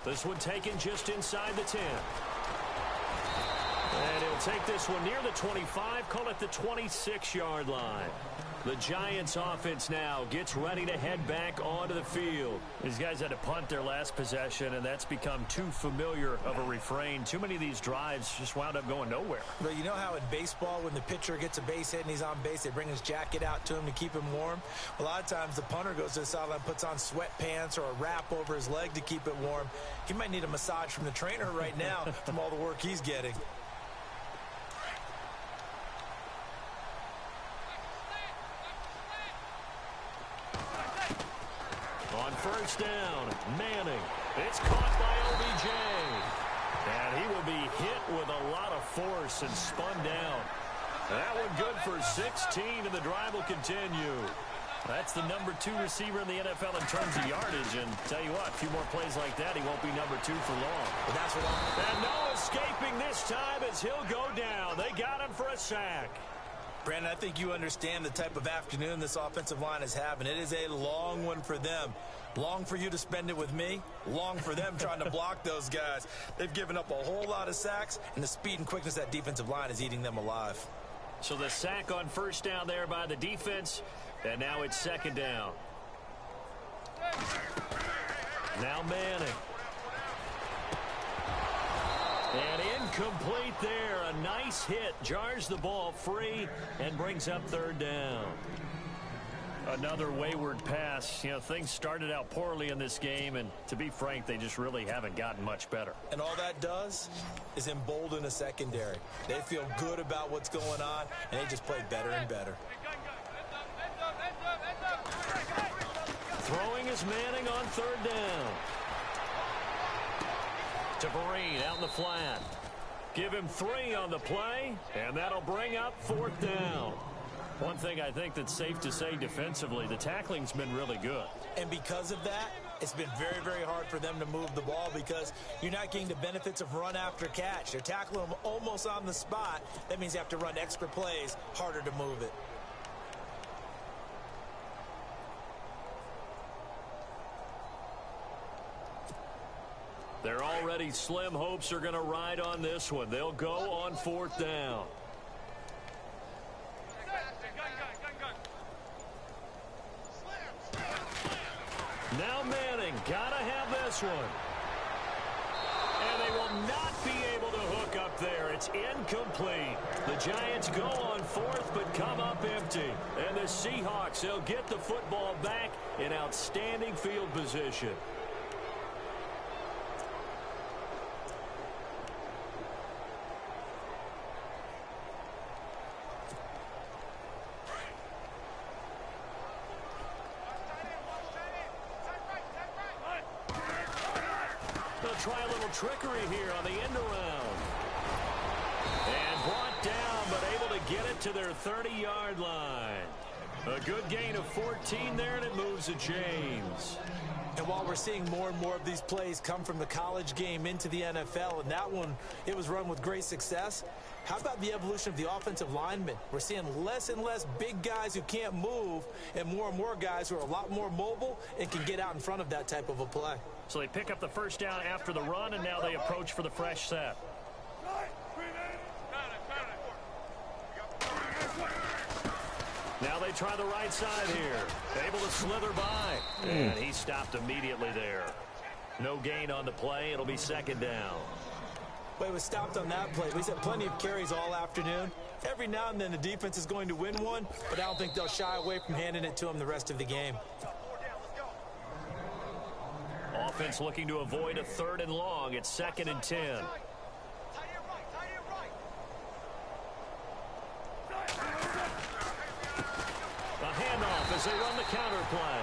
This one taken just inside the 10. And he'll take this one near the 25, call it the 26-yard line. The Giants offense now gets ready to head back onto the field. These guys had to punt their last possession, and that's become too familiar of a refrain. Too many of these drives just wound up going nowhere. But you know how in baseball, when the pitcher gets a base hit and he's on base, they bring his jacket out to him to keep him warm? A lot of times the punter goes to the sideline, puts on sweatpants or a wrap over his leg to keep it warm. He might need a massage from the trainer right now from all the work he's getting. On 1st down, Manning. It's caught by OBJ. And he will be hit with a lot of force and spun down. That one good for 16, and the drive will continue. That's the number 2 receiver in the NFL in terms of yardage. And tell you what, a few more plays like that, he won't be number 2 for long. But that's what and no escaping this time as he'll go down. They got him for a sack. Brandon, I think you understand the type of afternoon this offensive line is having. It is a long one for them. Long for you to spend it with me. Long for them trying to block those guys. They've given up a whole lot of sacks, and the speed and quickness of that defensive line is eating them alive. So the sack on 1st down there by the defense, and now it's 2nd down. Now Manning. And incomplete there. A nice hit. Jars the ball free and brings up 3rd down. Another wayward pass. You know, things started out poorly in this game, and to be frank, they just really haven't gotten much better. And all that does is embolden a secondary. They feel good about what's going on, and they just play better and better. Throwing is Manning on 3rd down. To Vereen out in the flat. Give him 3 on the play, and that'll bring up 4th down. One thing I think that's safe to say defensively, the tackling's been really good. And because of that, it's been very, very hard for them to move the ball because you're not getting the benefits of run after catch. They're tackling them almost on the spot. That means you have to run extra plays, harder to move it. They're already slim hopes are going to ride on this one. They'll go on 4th down. Now Manning, gotta have this one. And they will not be able to hook up there. It's incomplete. The Giants go on 4th but come up empty. And the Seahawks, they'll get the football back in outstanding field position. Try a little trickery here on the end around. And brought down, but able to get it to their 30-yard line. A good gain of 14 there, and it moves the chains. And while we're seeing more and more of these plays come from the college game into the NFL, and that one, it was run with great success, how about the evolution of the offensive linemen? We're seeing less and less big guys who can't move and more guys who are a lot more mobile and can get out in front of that type of a play. So they pick up the first down after the run, and now they approach for the fresh set. Now they try the right side here. Able to slither by. And he stopped immediately there. No gain on the play. It'll be 2nd down. Well, he was stopped on that play. He's had plenty of carries all afternoon. Every now and then the defense is going to win one, but I don't think they'll shy away from handing it to him the rest of the game. Offense looking to avoid a 3rd and long. It's 2nd and 10. A handoff as they run the counter play.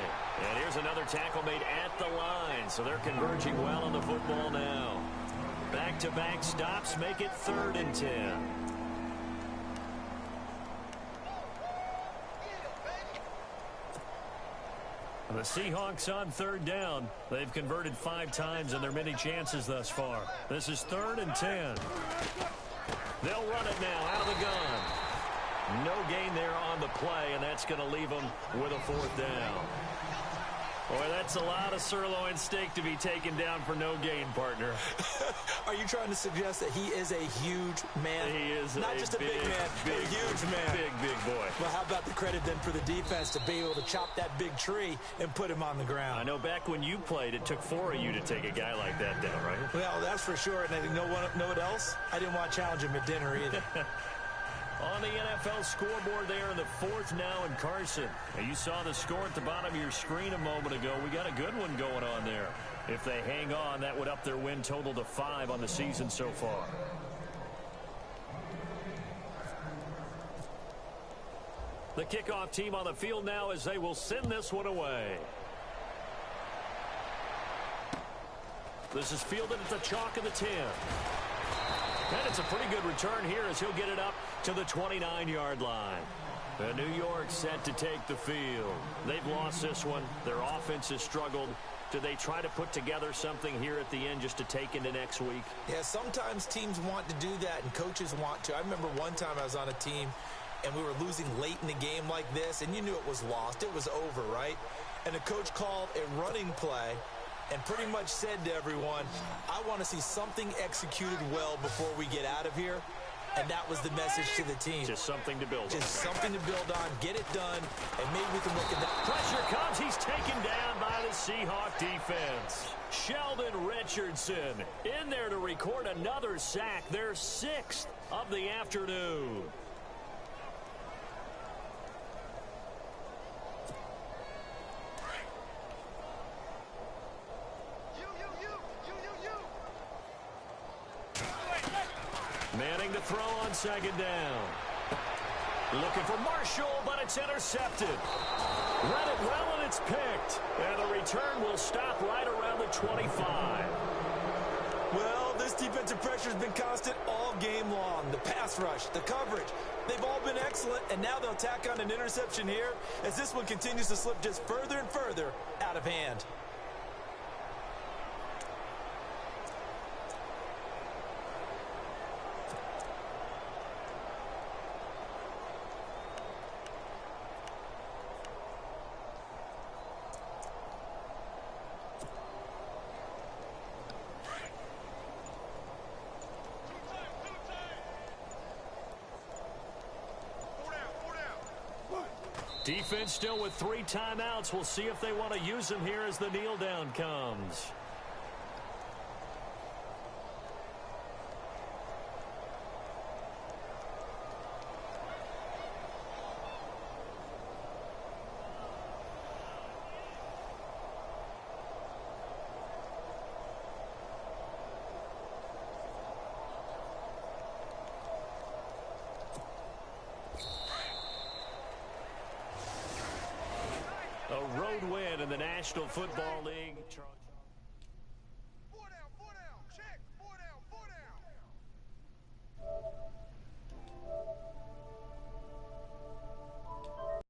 And here's another tackle made at the line. So they're converging well on the football now. Back-to-back stops make it 3rd and 10. The Seahawks on 3rd down. They've converted 5 times in their many chances thus far. This is 3rd and 10. They'll run it now out of the gun. No gain there on the play, and that's going to leave them with a 4th down. Boy, that's a lot of sirloin steak to be taken down for no gain, partner. Are you trying to suggest that he is a huge man? He is not just a big man, a huge man. Big boy. Well, how about the credit then for the defense to be able to chop that big tree and put him on the ground? I know back when you played, it took 4 of you to take a guy like that down, right? Well, that's for sure. And you know what else? I didn't want to challenge him at dinner either. On the NFL scoreboard there in the 4th now in Carson. Now you saw the score at the bottom of your screen a moment ago. We got a good one going on there. If they hang on, that would up their win total to 5 on the season so far. The kickoff team on the field now as they will send this one away. This is fielded at the chalk of the 10. And it's a pretty good return here as he'll get it up to the 29-yard line. And New York set to take the field. They've lost this one. Their offense has struggled. Do they try to put together something here at the end just to take into next week? Yeah, sometimes teams want to do that and coaches want to. I remember one time I was on a team and we were losing late in the game like this, and you knew it was lost. It was over, right? And the coach called a running play and pretty much said to everyone, I want to see something executed well before we get out of here. And that was the message to the team. Just something to build on. Just something to build on, get it done, and maybe we can look at that. Pressure comes. He's taken down by the Seahawk defense. Sheldon Richardson in there to record another sack. Their 6th of the afternoon. Manning to throw on 2nd down. Looking for Marshall, but it's intercepted. Read it well, and it's picked. And the return will stop right around the 25. Well, this defensive pressure has been constant all game long. The pass rush, the coverage, they've all been excellent, and now they'll tack on an interception here as this one continues to slip just further and further out of hand. Defense still with 3 timeouts. We'll see if they want to use them here as the kneel down comes. A road win in the National Football League.